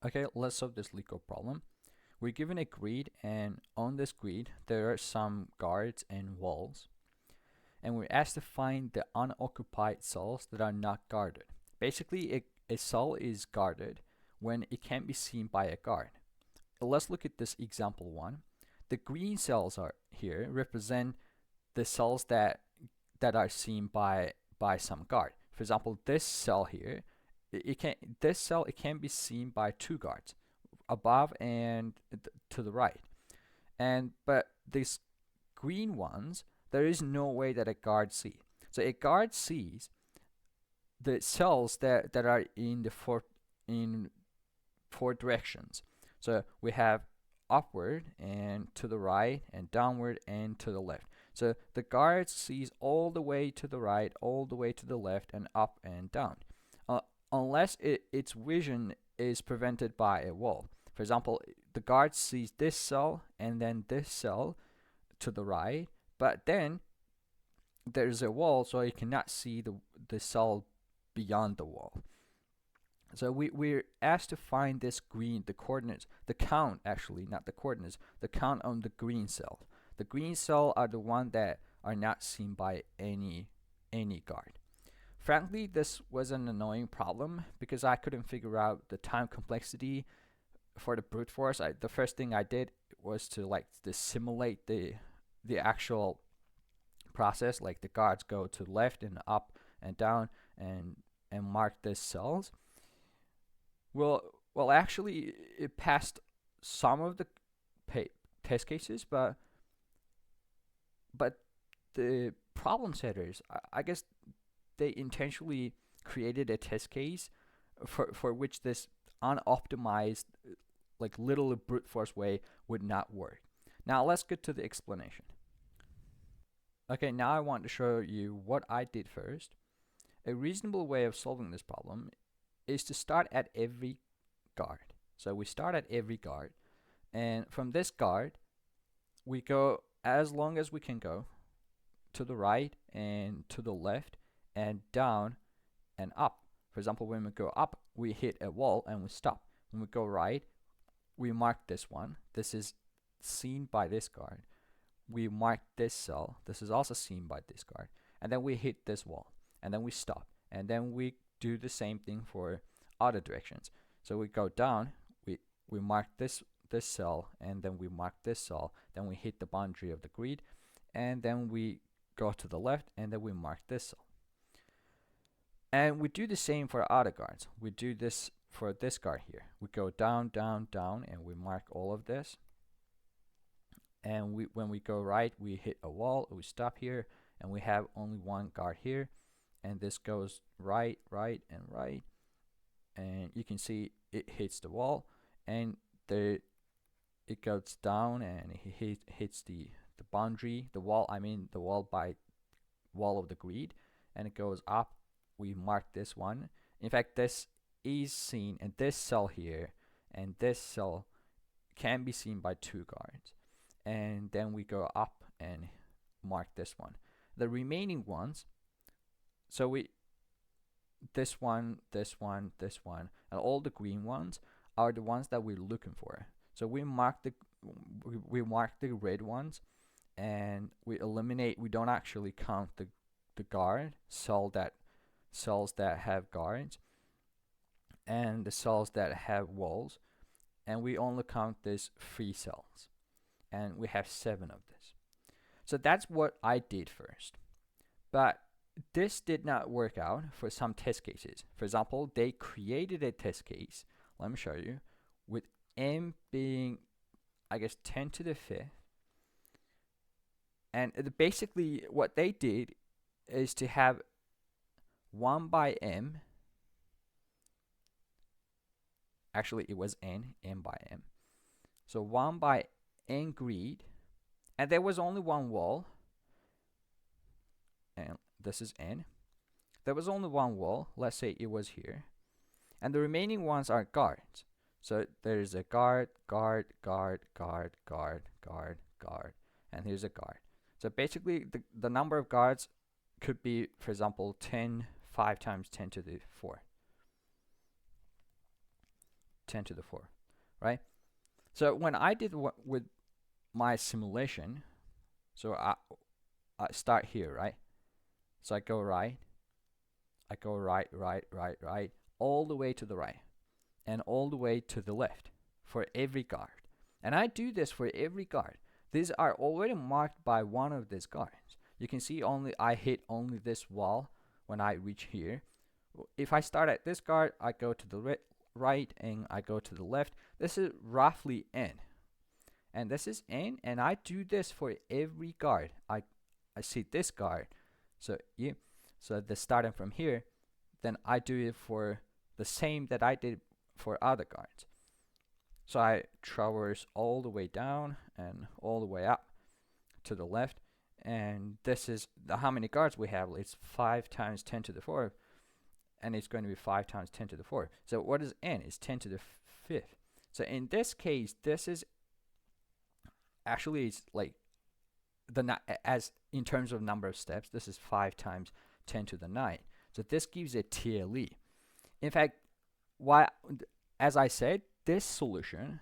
Okay, let's solve this LeetCode problem. We're given a grid, and on this grid there are some guards and walls, and we're asked to find the unoccupied cells that are not guarded. Basically, a cell is guarded when it can't be seen by a guard. Let's look at this example one. The green cells are here represent the cells that are seen by some guard. For example, this cell here, it can be seen by two guards, above and to the right. But these green ones, there is no way that a guard sees. So a guard sees the cells that are in four directions. So we have upward and to the right and downward and to the left. So the guard sees all the way to the right, all the way to the left, and up and down, unless its vision is prevented by a wall. For example, the guard sees this cell and then this cell to the right, but then there's a wall, so it cannot see the cell beyond the wall. So we're asked to find this green, the coordinates, the count actually, not the coordinates, the count on the green cell. The green cell are the ones that are not seen by any guard. Frankly, this was an annoying problem because I couldn't figure out the time complexity for the brute force. The first thing I did was to simulate the actual process, like the guards go to the left and up and down and mark these cells. Well, actually, it passed some of the test cases, but the problem setters, I guess, they intentionally created a test case for which this unoptimized, like little brute force way would not work. Now let's get to the explanation. Okay, now I want to show you what I did first. A reasonable way of solving this problem is to start at every guard. So we start at every guard, and from this guard we go as long as we can go to the right and to the left and down and up. For example, when we go up, we hit a wall and we stop. When we go right, we mark this one. This is seen by this guard. We mark this cell. This is also seen by this guard. And then we hit this wall. And then we stop. And then we do the same thing for other directions. So we go down, we mark this cell, and then we mark this cell. Then we hit the boundary of the grid. And then we go to the left, and then we mark this cell. And we do the same for other guards. We do this for this guard here. We go down, down, down, and we mark all of this. And when we go right, we hit a wall, we stop here, and we have only one guard here. And this goes right, right, and right. And you can see it hits the wall, and it goes down, and it hits the boundary, the wall, the wall by wall of the grid, and it goes up. We mark this one. In fact, this is seen, and this cell here and this cell can be seen by two guards. And then we go up and mark this one. The remaining ones, so this one, this one, this one, and all the green ones are the ones that we're looking for. So we mark the red ones, and we eliminate. We don't actually count the guard cells that have guards and the cells that have walls, and we only count these 3 cells, and we have 7 of this. So that's what I did first, but this did not work out for some test cases. For example, they created a test case, let me show you, with m being, I guess, 10 to the 5th, and basically what they did is to have 1 by m, actually it was n by m, so 1 by n grid, and there was only one wall, and this is n. There was only one wall, let's say it was here, and the remaining ones are guards. So there's a guard, guard, guard, guard, guard, guard, guard, and here's a guard. So basically the number of guards could be, for example, 5 times 10 to the 4. 10 to the 4, right? So when I did with my simulation, so I start here, right? So I go right, right, all the way to the right, and all the way to the left for every guard. And I do this for every guard. These are already marked by one of these guards. You can see I hit only this wall when I reach here. If I start at this guard, I go to the right and I go to the left. This is roughly n. And this is n, and I do this for every guard. I see this guard. So the starting from here, then I do it for the same that I did for other guards. So I traverse all the way down and all the way up to the left, and this is how many guards we have. It's 5 times 10 to the 4, and it's going to be 5 times 10 to the 4. So what is n? It's 10 to the 5th. So in this case, this is actually, it's like as in terms of number of steps, this is 5 times 10 to the 9. So this gives a TLE. In fact, as I said, this solution,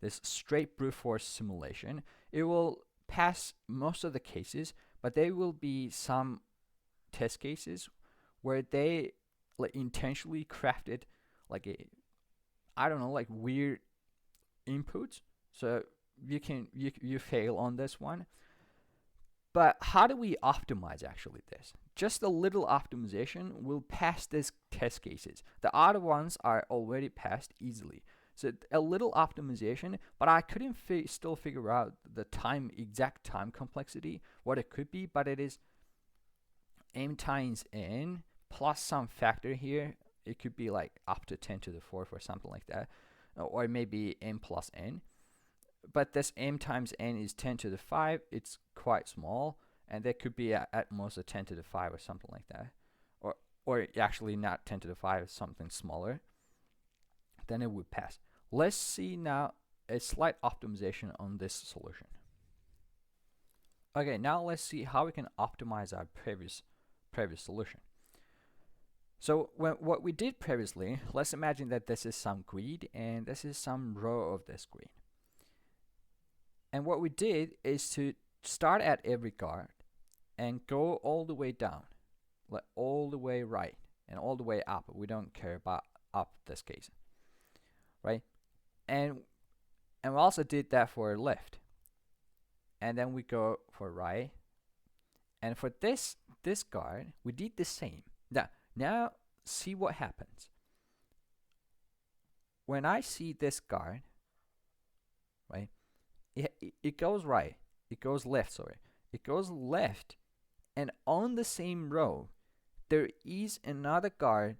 this straight brute force simulation, it will pass most of the cases, but there will be some test cases where they like intentionally crafted like weird inputs, so you fail on this one. But how do we optimize actually this? Just a little optimization will pass these test cases. The other ones are already passed easily. So a little optimization, but I couldn't still figure out the exact time complexity, what it could be, but it is m times n plus some factor here. It could be like up to 10 to the 4th or something like that, or maybe m plus n. But this m times n is 10 to the 5. It's quite small, and there could be at most a 10 to the 5 or something like that, or actually not 10 to the 5, something smaller. Then it would pass. Let's see now a slight optimization on this solution. Okay, now let's see how we can optimize our previous solution. So what we did previously, let's imagine that this is some grid and this is some row of this grid. And what we did is to start at every guard and go all the way down, like all the way right and all the way up. We don't care about up this case, right? And we also did that for left. And then we go for right. And for this guard, we did the same. Now see what happens. When I see this guard, right? It goes right. It goes left, sorry. It goes left, and on the same row, there is another guard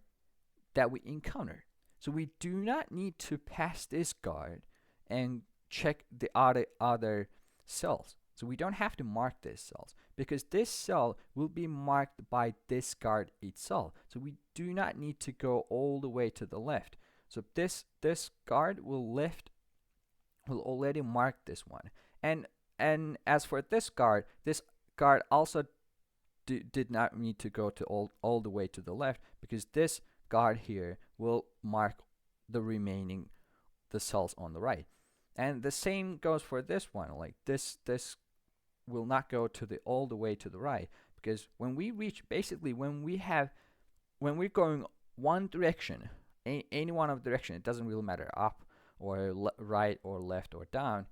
that we encounter. So we do not need to pass this guard and check the other cells. So we don't have to mark these cells because this cell will be marked by this guard itself. So we do not need to go all the way to the left. So this guard will already mark this one. And as for this guard also did not need to go to all the way to the left, because this guard here will mark the cells on the right. And the same goes for this one. Like this will not go to all the way to the right, because when we reach, basically when we're going one direction, any one of direction, it doesn't really matter, up or right or left or down.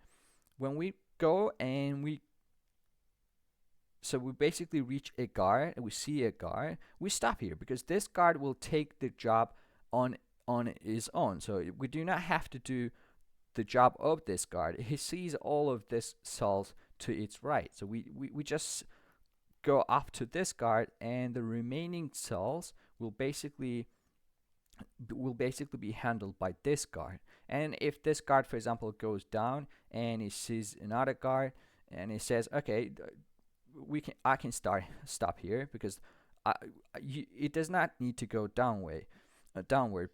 When we go and we basically reach a guard and we see a guard, we stop here because this guard will take the job on its own. So we do not have to do the job of this guard. He sees all of these cells to its right. So we just go up to this guard, and the remaining cells will basically be handled by this guard. And if this guard, for example, goes down and he sees another guard and he says, okay, I can stop here, because it does not need to go downward,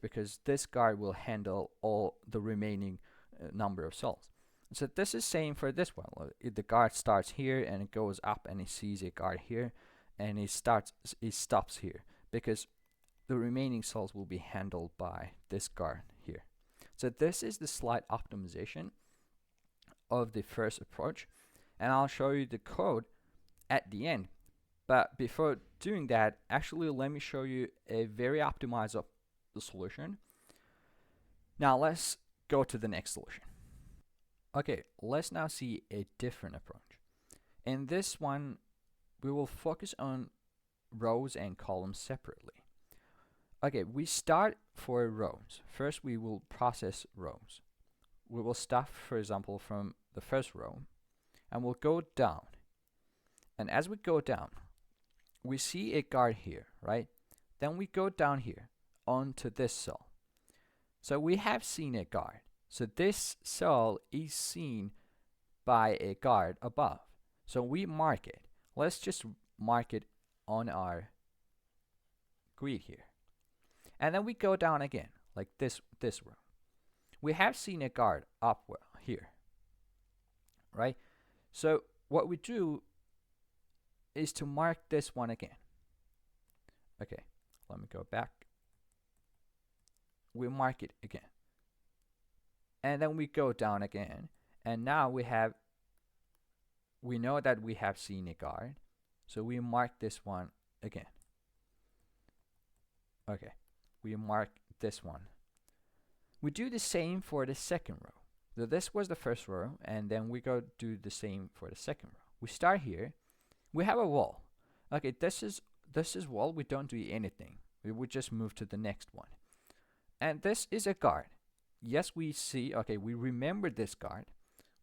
because this guard will handle all the remaining number of cells. So this is same for this one. The guard starts here and it goes up and it sees a guard here, and it stops here because the remaining cells will be handled by this guard here. So this is the slight optimization of the first approach, and I'll show you the code at the end. But before doing that, actually let me show you a very optimized solution. Now let's go to the next solution. Okay, let's now see a different approach. In this one, we will focus on rows and columns separately. Okay, we start for rows. First, we will process rows. We will start, for example, from the first row, and we'll go down. And as we go down, we see a guard here, right? Then we go down here onto this cell. So we have seen a guard. So this cell is seen by a guard above. So we mark it. Let's just mark it on our grid here. And then we go down again, like this row. We have seen a guard up here, right? So what we do is to mark this one again. Okay, let me go back. We mark it again. And then we go down again. And now we know that we have seen a guard. So we mark this one again. Okay, we mark this one. We do the same for the second row. So this was the first row, and then we go do the same for the second row. We start here. We have a wall. Okay, this is wall. We don't do anything. We would just move to the next one. And this is a guard. Yes, we see, okay, we remember this guard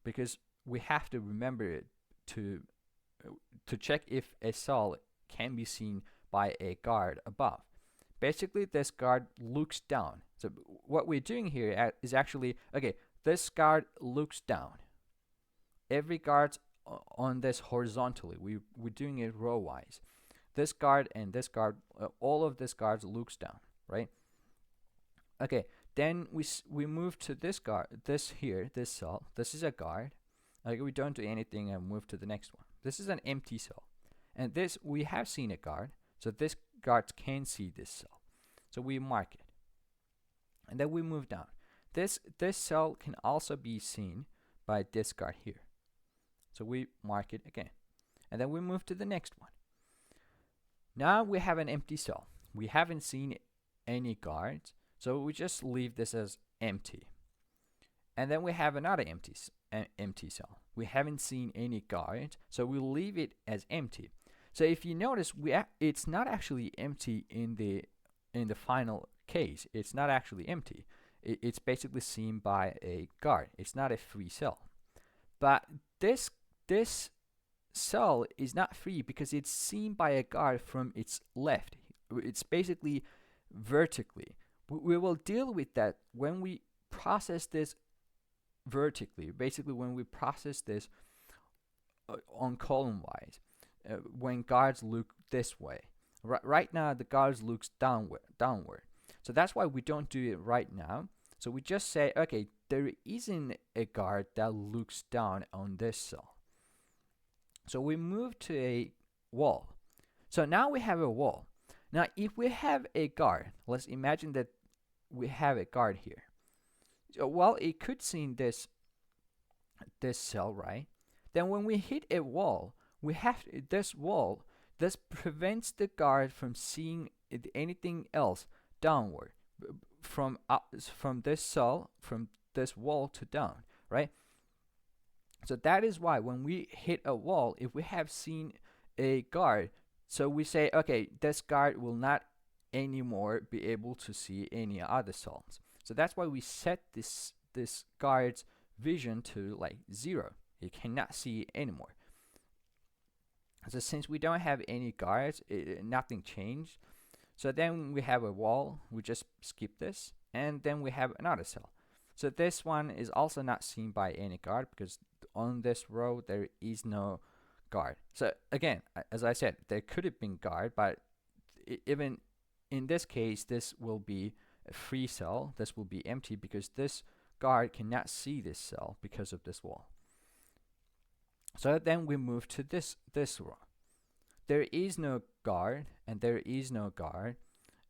because we have to remember it to check if a cell can be seen by a guard above. Basically, this guard looks down. So what we're doing here is actually, okay, this guard looks down. Every guard on this horizontally, we're doing it row-wise. This guard and this guard, all of this guards looks down, right? Okay, then we move to this guard, this cell. This is a guard. Okay, we don't do anything and move to the next one. This is an empty cell. And this, we have seen a guard, so this guard can see this cell. So we mark it. And then we move down. This cell can also be seen by this guard here. So we mark it again. And then we move to the next one. Now we have an empty cell. We haven't seen any guards, so we just leave this as empty. And then we have another empty cell. We haven't seen any guards, so we leave it as empty. So if you notice, it's not actually empty in the final case. It's not actually empty. It's basically seen by a guard. It's not a free cell. But this cell is not free because it's seen by a guard from its left. It's basically vertically. We will deal with that when we process this vertically. Basically, when we process this on column-wise, when guards look this way. Right now, the guards looks downward. So that's why we don't do it right now. So we just say, okay, there isn't a guard that looks down on this cell. So we move to a wall. So now we have a wall. Now, if we have a guard, let's imagine that we have a guard here. So, well, it could see this cell, right? Then when we hit a wall, we have this wall. This prevents the guard from seeing anything else downward from this cell, from this wall to down, right? So that is why when we hit a wall, if we have seen a guard, so we say, okay, this guard will not anymore be able to see any other cells. So that's why we set this guard's vision to like 0. It cannot see anymore. So since we don't have any guards, nothing changed. So then we have a wall. We just skip this, and then we have another cell. So this one is also not seen by any guard because on this row there is no guard. So again, as I said, there could have been guard, but even in this case, this will be a free cell. This will be empty because this guard cannot see this cell because of this wall. So then we move to this row. There is no guard, and there is no guard,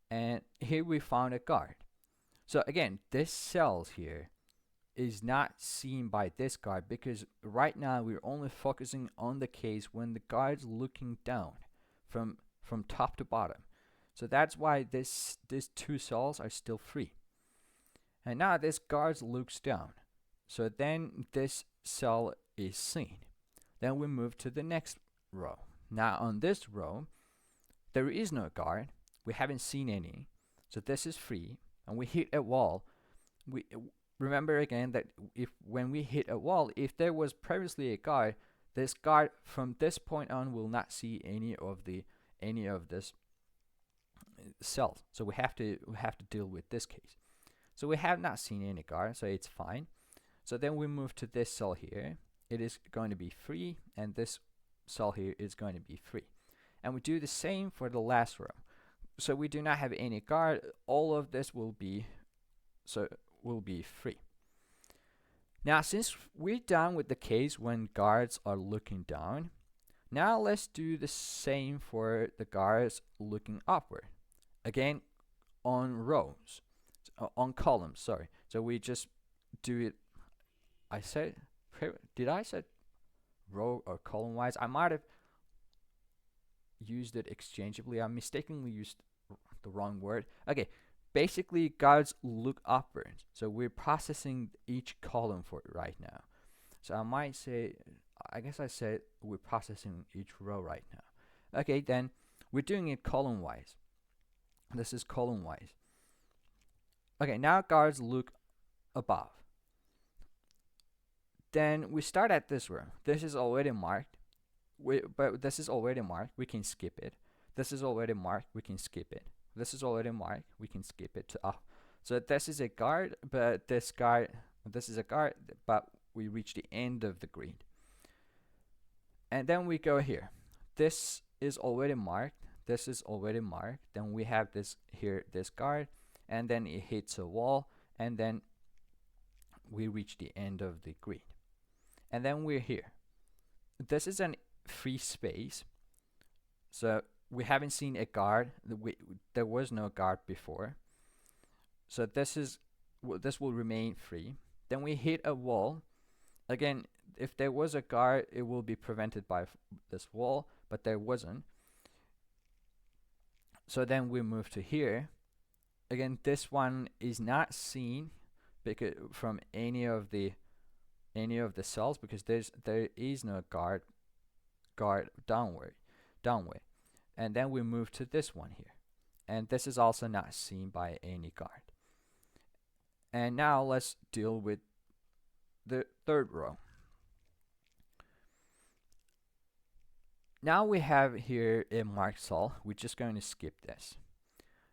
and here we found a guard. So again, this cells here is not seen by this guard because right now we're only focusing on the case when the guard's looking down from top to bottom. So that's why these two cells are still free. And now this guard looks down. So then this cell is seen. Then we move to the next row. Now on this row, there is no guard. We haven't seen any. So this is free. And we hit a wall. We remember again that when we hit a wall, if there was previously a guard, this guard from this point on will not see any of this cells. So we have to deal with this case. So we have not seen any guard, so it's fine. So then we move to this cell here. It is going to be free, and this cell here is going to be free. And we do the same for the last row. So we do not have any guard. All of this will be free. Now, since we're done with the case when guards are looking down, now let's do the same for the guards looking upward. Again, on rows, on columns, sorry. So we just do it. Did I say row or column wise? I might have used it exchangeably. I mistakenly used the wrong word. Okay, basically guards look upwards. So we're processing each column for it right now. So I might say, I guess I said we're processing each row right now. Okay, then we're doing it column wise. This is column wise. Okay, now guards look above. Then we start at this row. This is already marked. But this is already marked. We can skip it. This is already marked. We can skip it. This is already marked. We can skip it to up. So this is a guard, but this is a guard, but we reach the end of the grid. And then we go here. This is already marked. This is already marked. Then we have this here, this guard, and then it hits a wall, and then we reach the end of the grid. And then we're here. This is an free space. So we haven't seen a guard. There was no guard before. So this will remain free. Then we hit a wall. Again, if there was a guard, it will be prevented by this wall, but there wasn't. So then we move to here. Again, this one is not seen because from any of the cells because there is no guard downward. And then we move to this one here. And this is also not seen by any guard. And now let's deal with the third row. Now we have here a marked cell. We're just going to skip this.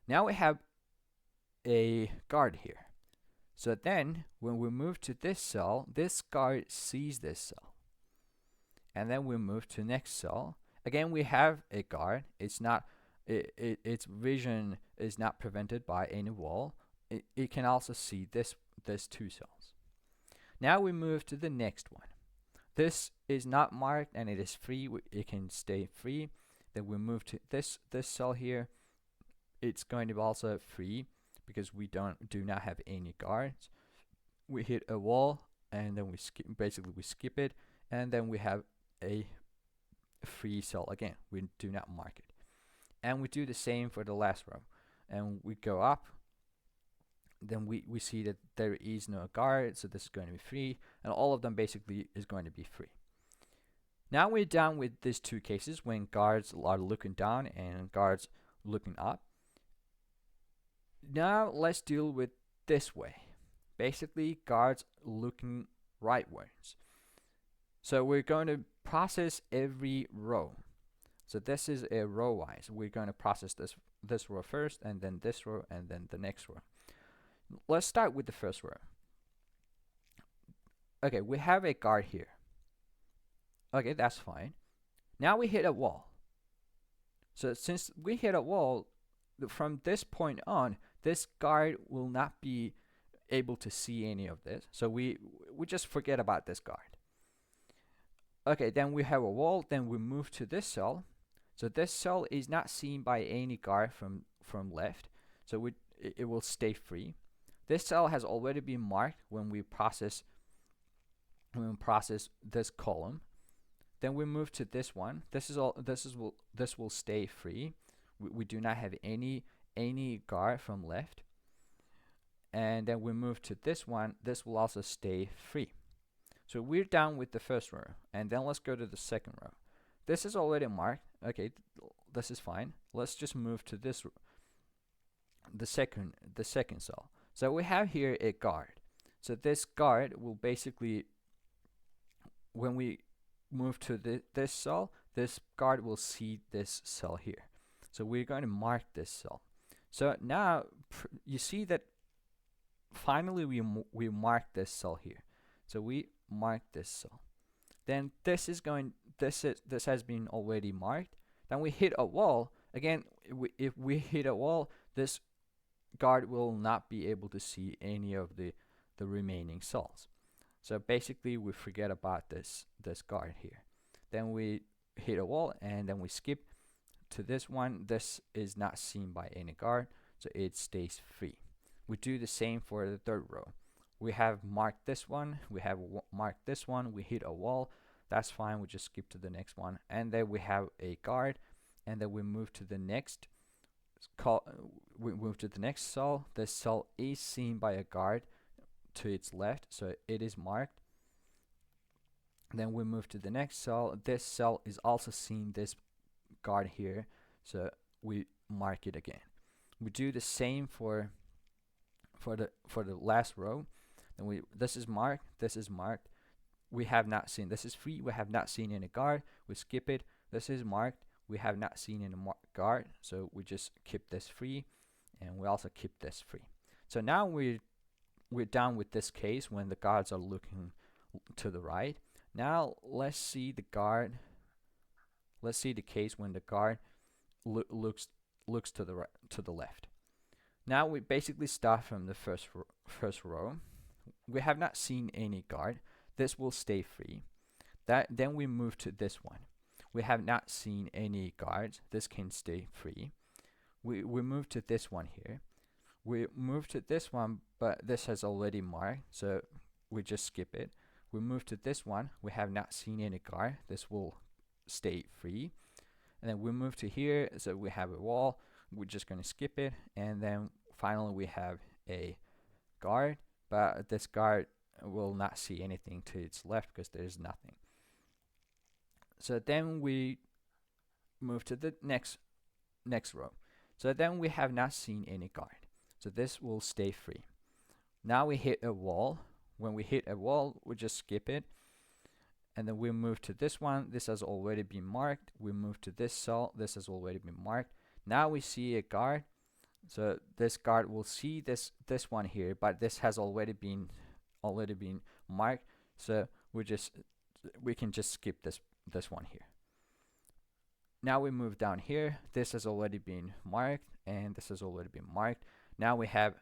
Now we have a guard here. So then when we move to this cell, this guard sees this cell. And then we move to next cell. Again, we have a guard. It's not its vision is not prevented by any wall. It can also see this two cells. Now we move to the next one. This is not marked and it is free. It can stay free. Then we move to this cell here. It's going to be also free because we do not have any guards. We hit a wall and then we skip it, and then we have a free cell again. We do not mark it. And we do the same for the last row. And we go up. Then we see that there is no guard, so this is going to be free, and all of them basically is going to be free. Now we're done with these two cases when guards are looking down and guards looking up. Now let's deal with this way. Basically, guards looking rightwards. So we're going to process every row. So this is a row wise. We're going to process this row first, and then this row, and then the next row. Let's start with the first row. Okay, we have a guard here. Okay, that's fine. Now we hit a wall. So since we hit a wall, from this point on, this guard will not be able to see any of this. So we just forget about this guard. Okay, then we have a wall. Then we move to this cell. So this cell is not seen by any guard from left. So it will stay free. This cell has already been marked when we process this column. Then we move to this one. This will stay free. We do not have any guard from left. And then we move to this one. This will also stay free. So we're done with the first row, and then let's go to the second row. This is already marked. Okay, this is fine. Let's just move to this, the second cell. So we have here a guard. So this guard will basically, when we move to this cell, this guard will see this cell here. So we're going to mark this cell. So now you see that finally we mark this cell here. So we mark this cell. Then this has been already marked. Then we hit a wall. Again, if we hit a wall, this guard will not be able to see any of the remaining cells. So basically we forget about this guard here. Then we hit a wall, and then we skip to this one. This is not seen by any guard, so it stays free. We do the same for the third row. We have marked this one, we have marked this one, we hit a wall, that's fine, we just skip to the next one. And then we have a guard, and then we move to the next we move to the next cell. This cell is seen by a guard to its left, so it is marked. Then we move to the next cell. This cell is also seeing this guard here, so we mark it again. We do the same for the last row. Then this is marked, this is marked. We have not seen, this is free, we have not seen any guard, we skip it. This is marked, we have not seen any guard, so we just keep this free, and we also keep this free. So now we're done with this case when the guards are looking to the right. Now let's see the guard. Let's see the case when the guard looks to the right, to the left. Now we basically start from the first row. We have not seen any guard. This will stay free. Then we move to this one. We have not seen any guards. This can stay free. We move to this one here. We move to this one, but this has already marked, so we just skip it. We move to this one. We have not seen any guard. This will stay free. And then we move to here, so we have a wall. We're just going to skip it. And then finally we have a guard, but this guard will not see anything to its left because there's nothing. So then we move to the next row. So then we have not seen any guard. So this will stay free. Now we hit a wall. When we hit a wall, we just skip it. And then we move to this one. This has already been marked. We move to this cell. This has already been marked. Now we see a guard. So this guard will see this one here, but this has already been marked. So we can just skip this one here. Now we move down here. This has already been marked, and this has already been marked. Now we have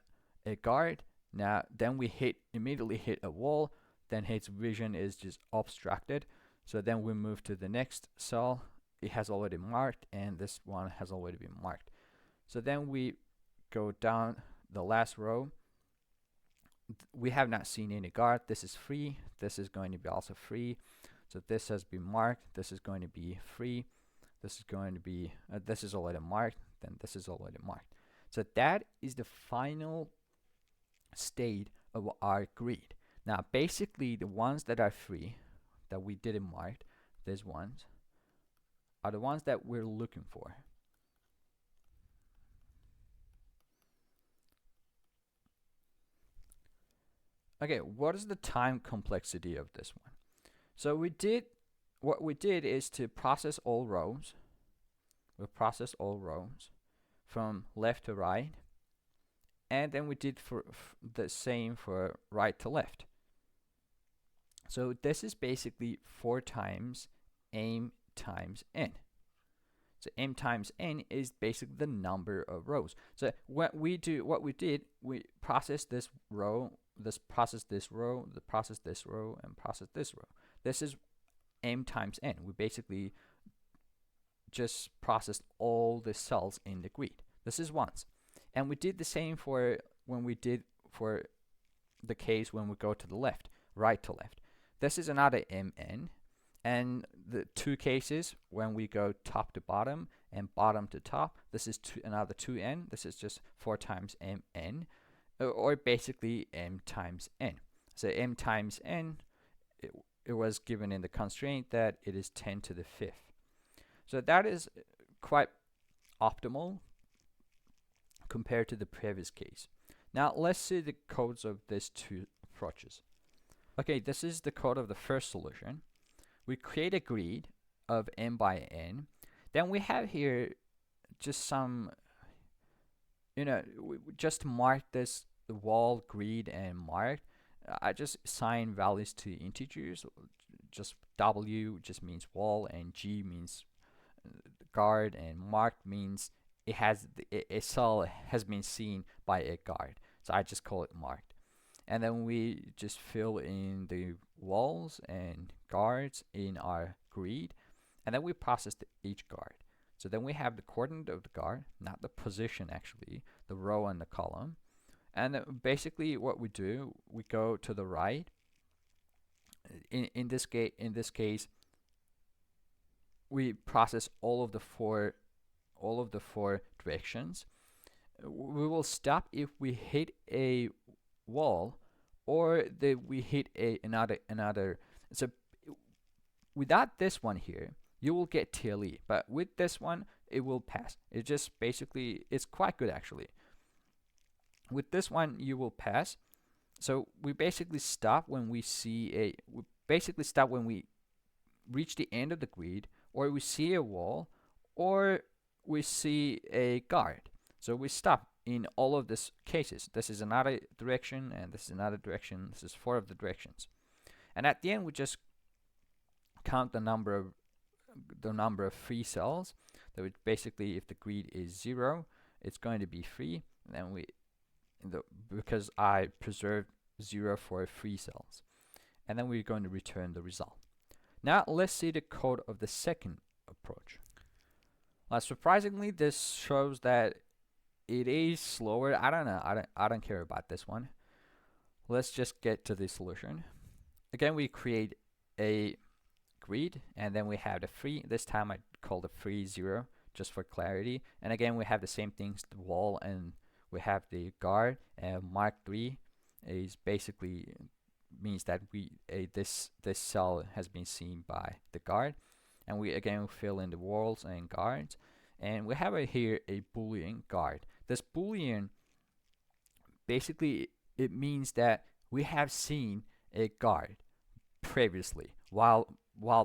a guard. Then we immediately hit a wall. Then its vision is just obstructed. So then we move to the next cell. It has already marked, and this one has already been marked. So then we go down the last row. We have not seen any guard. This is free. This is going to be also free. So this has been marked. This is going to be free. This is going to be this is already marked. Then this is already marked. So that is the final state of our grid. Now basically the ones that are free, that we didn't mark, these ones are the ones that we're looking for. Okay, what is the time complexity of this one? So what we did is to process all rows. We processed all rows from left to right, and then we did for the same for right to left. So this is basically 4 times m times n. So m times n is basically the number of rows. So we process this row, process this row, process this row, and process this row. This is m times n. We basically just processed all the cells in the grid. This is once. And we did the same for when we did for the case when we go to the left, right to left. This is another mn, and the two cases when we go top to bottom and bottom to top, this is another 2n. This is just 4 times mn, or basically m times n. So m times n, it was given in the constraint that it is 10 to the 5th. So that is quite optimal compared to the previous case. Now let's see the codes of these two approaches. Okay, this is the code of the first solution. We create a grid of n by n. Then we have here just some, we just mark this wall grid and mark. I just assign values to integers. Just w just means wall, and g means guard, and marked means it has a cell has been seen by a guard. So I just call it marked. And then we just fill in the walls and guards in our grid, and then we process each guard. So then we have the coordinate of the guard, not the position actually, the row and the column. And basically what we do, we go to the right. In this case, we process all of the four directions. We will stop if we hit a wall, or we hit another. So without this one here, you will get TLE, but with this one, it will pass. It just basically, it's quite good actually. With this one, you will pass. So we basically stop when we when we reach the end of the grid, or we see a wall, or we see a guard. So we stop in all of these cases. This is another direction, and this is another direction. This is 4 of the directions. And at the end, we just count the number of free cells. So basically, if the grid is 0, it's going to be free. And then because I preserved 0 for free cells. And then we're going to return the result. Now let's see the code of the second approach. Surprisingly, this shows that it is slower. I don't know. I don't care about this one. Let's just get to the solution. Again, we create a grid, and then we have the free. This time I call the free 0 just for clarity. And again, we have the same things, the wall, and we have the guard. And mark 3 is basically means that this cell has been seen by the guard. And we again fill in the walls and guards, and we have here a boolean guard. This boolean, basically it means that we have seen a guard previously while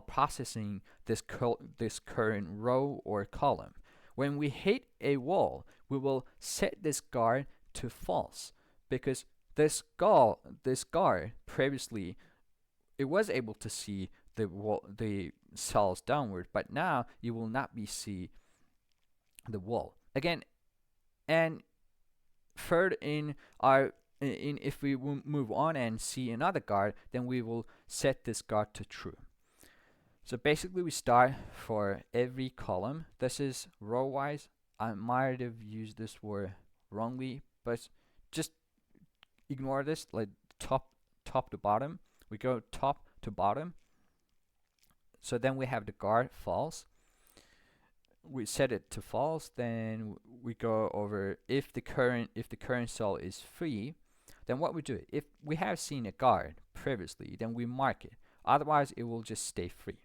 processing this current row or column. When we hit a wall, we will set this guard to false, because this guard previously, it was able to see the cells downward, but now you will not be see the wall again. And third, if we move on and see another guard, then we will set this guard to true. So basically, we start for every column. This is row wise. I might have used this word wrongly, but just ignore this. Like top to bottom, we go top to bottom. So then we have the guard false. We set it to false. Then we go over if the current cell is free. Then what we do, if we have seen a guard previously, then we mark it. Otherwise, it will just stay free.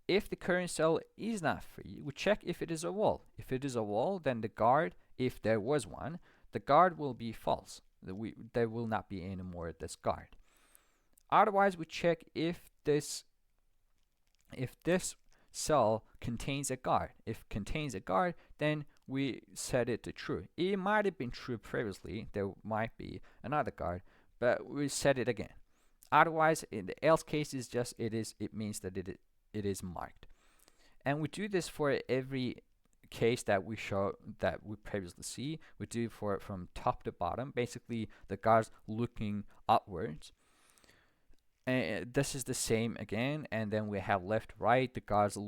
If the current cell is not free, we check if it is a wall. If it is a wall, then the guard, if there was one, the guard will be false. There will not be any more of this guard. Otherwise, we check if this cell contains a guard. If it contains a guard, then we set it to true. It might have been true previously. There might be another guard, but we set it again. Otherwise, in the else case, is just it means that it is marked. And we do this for every case that we previously see. We do from top to bottom. Basically, the guards looking upwards. And this is the same again, and then we have left, right. The guards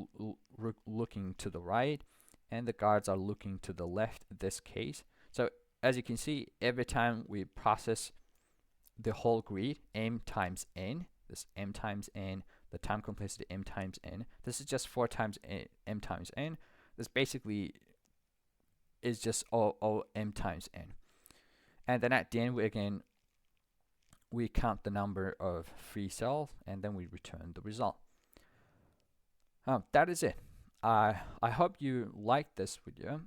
looking to the right, and the guards are looking to the left in this case. So as you can see, every time we process the whole grid, m times n, this m times n, the time complexity m times n, this is just 4 times m times n. This basically is just all m times n. And then at the end, we count the number of free cells, and then we return the result. That is it. I hope you liked this video.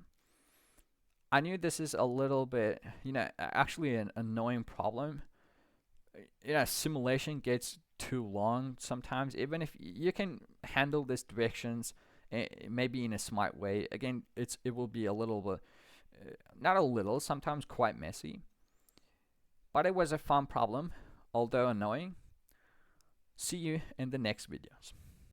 I knew this is a little bit, actually an annoying problem. Simulation gets too long sometimes, even if you can handle these directions maybe in a smart way. Again, it will be a little bit, not a little, sometimes quite messy. But it was a fun problem, although annoying. See you in the next videos.